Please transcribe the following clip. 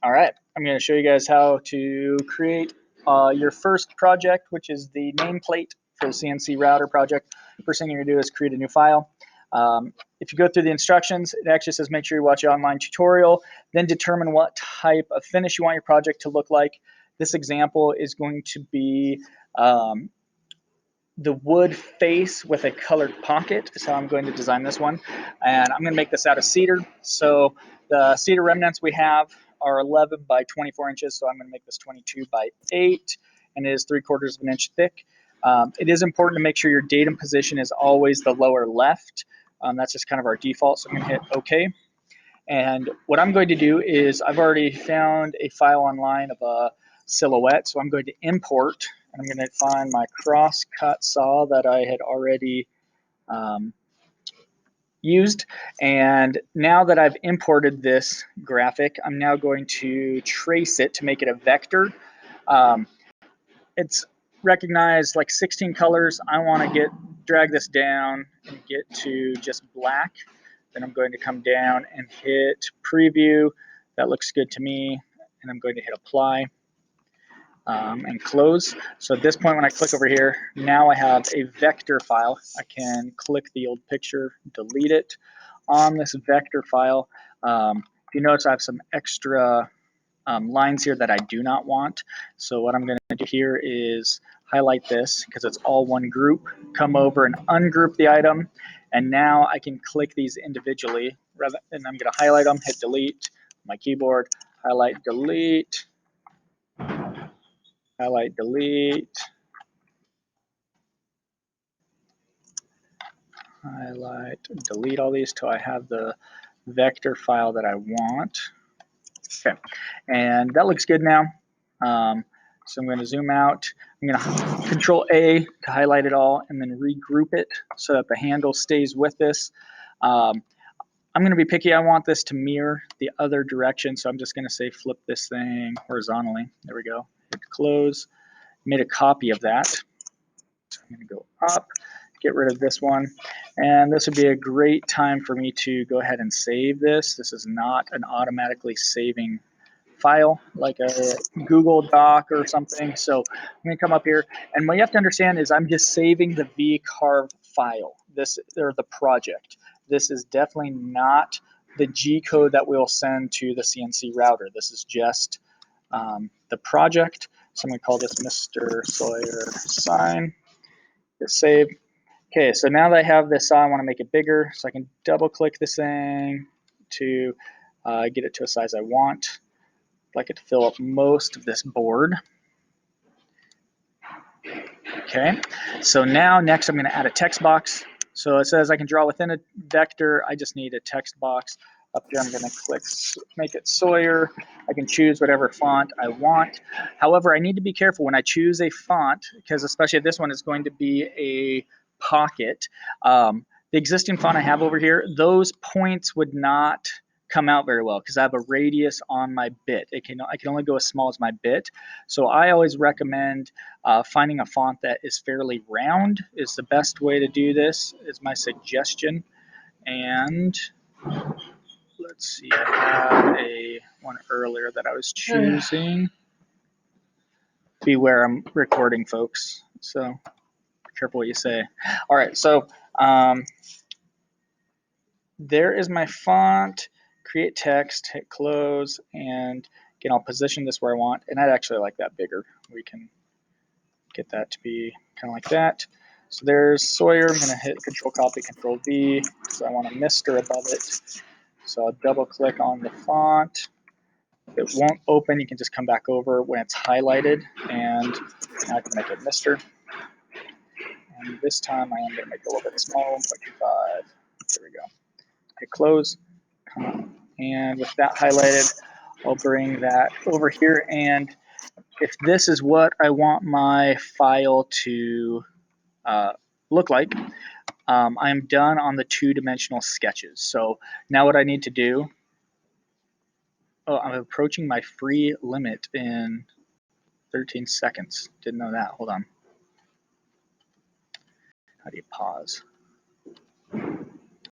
All right, I'm going to show you guys how to create your first project, which is the nameplate for the CNC router project. First thing you're going to do is create a new file. If you go through the instructions, it actually says make sure you watch the online tutorial, then determine what type of finish you want your project to look like. This example is going to be the wood face with a colored pocket is how I'm going to design this one. And I'm going to make this out of cedar. So the cedar remnants we have are 11 by 24 inches. So I'm going to make this 22 by 8, and it is 3/4 of an inch thick. It is important to make sure your datum position is always the lower left. That's just kind of our default. So I'm going to hit OK. And what I'm going to do is I've already found a file online of a silhouette. So I'm going to import, and I'm going to find my cross-cut saw that I had already used. And now that I've imported this graphic, I'm now going to trace it to make it a vector. It's recognized like 16 colors. I want to drag this down and get to just black. Then I'm going to come down and hit preview. That looks good to me. And I'm going to hit apply and close. So at this point, when I click over here, now I have a vector file. I can click the old picture, delete it. On this vector file, if you notice, I have some extra lines here that I do not want. So what I'm going to do here is highlight this because it's all one group, come over and ungroup the item, and now I can click these individually, and I'm going to highlight them, hit delete, my keyboard, highlight, delete, highlight, delete, highlight, delete all these till I have the vector file that I want. Okay, and that looks good now. So I'm going to zoom out. I'm going to Control A to highlight it all and then regroup it so that the handle stays with this. I'm going to be picky. I want this to mirror the other direction, so I'm just going to say flip this thing horizontally. There we go. Hit close. Made a copy of that. So I'm going to go up, get rid of this one, and this would be a great time for me to go ahead and save this. This is not an automatically saving file like a Google Doc or something. So I'm going to come up here, and what you have to understand is I'm just saving the VCarve file, or the project. This is definitely not the G code that we'll send to the CNC router. This is just the project. So I'm going to call this Mr. Sawyer sign. Hit save. Okay, so now that I have this saw, I want to make it bigger, so I can double click this thing to get it to a size I want. I'd like it to fill up most of this board. Okay, so now next I'm going to add a text box. So it says I can draw within a vector. I just need a text box. Up here I'm going to click make it Sawyer. I can choose whatever font I want. However, I need to be careful when I choose a font, because especially this one is going to be a pocket. The existing font I have over here, those points would not come out very well because I have a radius on my bit. I can only go as small as my bit. So I always recommend finding a font that is fairly round is the best way to do this, is my suggestion. And let's see, I had one earlier that I was choosing. Beware, I'm recording, folks. So be careful what you say. All right, so there is my font. Create text, hit close, and again, I'll position this where I want. And I'd actually like that bigger. We can get that to be kind of like that. So there's Sawyer. I'm going to hit Control Copy, Control V, because I want a Mr. above it. So I'll double click on the font. It won't open. You can just come back over when it's highlighted, and now I can make it Mr. And this time I am going to make it a little bit smaller, 1.25. There we go. Hit close. And with that highlighted, I'll bring that over here. And if this is what I want my file to look like, I'm done on the two-dimensional sketches. So now what I need to do, I'm approaching my free limit in 13 seconds. Didn't know that. Hold on. How do you pause?